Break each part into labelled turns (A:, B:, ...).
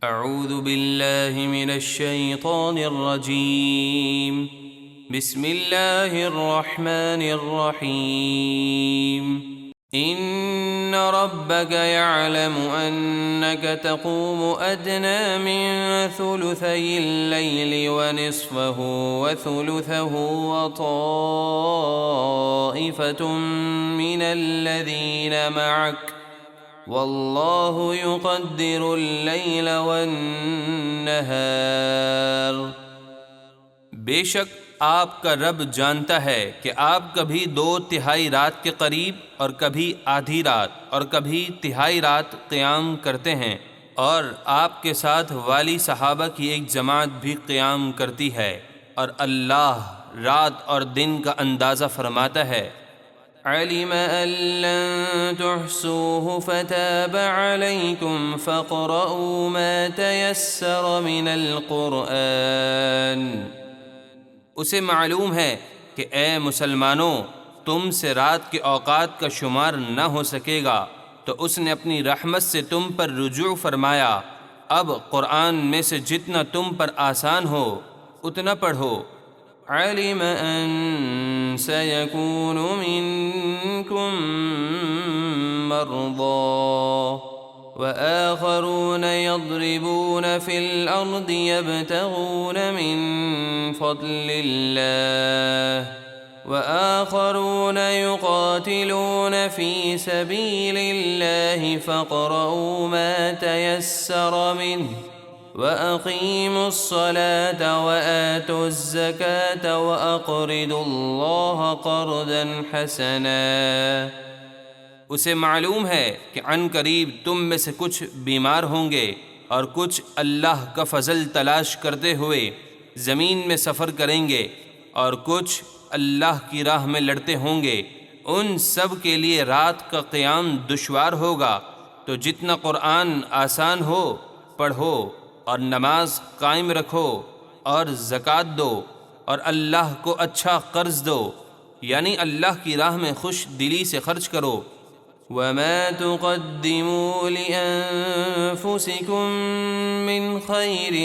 A: اعوذ باللہ من الشیطان الرجیم بسم اللہ الرحمن الرحیم ان ربك يعلم انك تقوم ادنى من ثلثي الليل ونصفه وثلثه وطائفة من الذين معك واللہ یقدر اللیل والنہار۔ بے شک آپ کا رب جانتا ہے کہ آپ کبھی 2/3 رات کے قریب اور کبھی آدھی رات اور کبھی تہائی رات قیام کرتے ہیں، اور آپ کے ساتھ والی صحابہ کی ایک جماعت بھی قیام کرتی ہے، اور اللہ رات اور دن کا اندازہ فرماتا ہے۔ علم ان لن تحصوه فتاب عليكم فاقرؤوا ما تيسر من القرآن۔ اسے معلوم ہے کہ اے مسلمانوں تم سے رات کے اوقات کا شمار نہ ہو سکے گا، تو اس نے اپنی رحمت سے تم پر رجوع فرمایا، اب قرآن میں سے جتنا تم پر آسان ہو اتنا پڑھو۔ علم ان سيكون منكم مرضى وآخرون يضربون في الأرض يبتغون من فضل الله وآخرون يقاتلون في سبيل الله فاقرؤوا ما تيسر منه وَأَقِيمُوا الصَّلَاةَ وَآتُوا الزَّكَاةَ وَأَقْرِضُوا اللَّهَ قَرْضًا حَسَنًا۔ اسے معلوم ہے کہ عن قریب تم میں سے کچھ بیمار ہوں گے اور کچھ اللہ کا فضل تلاش کرتے ہوئے زمین میں سفر کریں گے، اور کچھ اللہ کی راہ میں لڑتے ہوں گے۔ ان سب کے لیے رات کا قیام دشوار ہوگا، تو جتنا قرآن آسان ہو پڑھو، اور نماز قائم رکھو، اور زکوٰۃ دو، اور اللہ کو اچھا قرض دو، یعنی اللہ کی راہ میں خوش دلی سے خرچ کرو۔ وَمَا تُقَدِّمُوا لِأَنفُسِكُم مِّنْ خَيْرٍ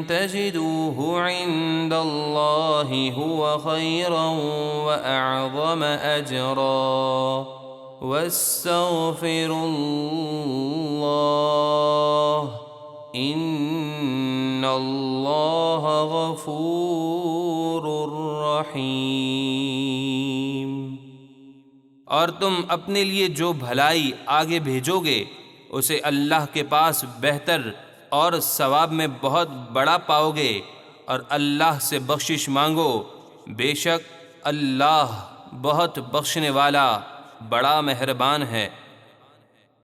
A: تَجِدُوهُ عِندَ اللَّهِ هُوَ خَيْرًا وَأَعْظَمَ أَجْرًا وَاسْتَغْفِرُوا اللَّهَ ان اللہ غفور رحیم۔ اور تم اپنے لیے جو بھلائی آگے بھیجو گے اسے اللہ کے پاس بہتر اور ثواب میں بہت بڑا پاؤ گے، اور اللہ سے بخشش مانگو، بے شک اللہ بہت بخشنے والا بڑا مہربان ہے۔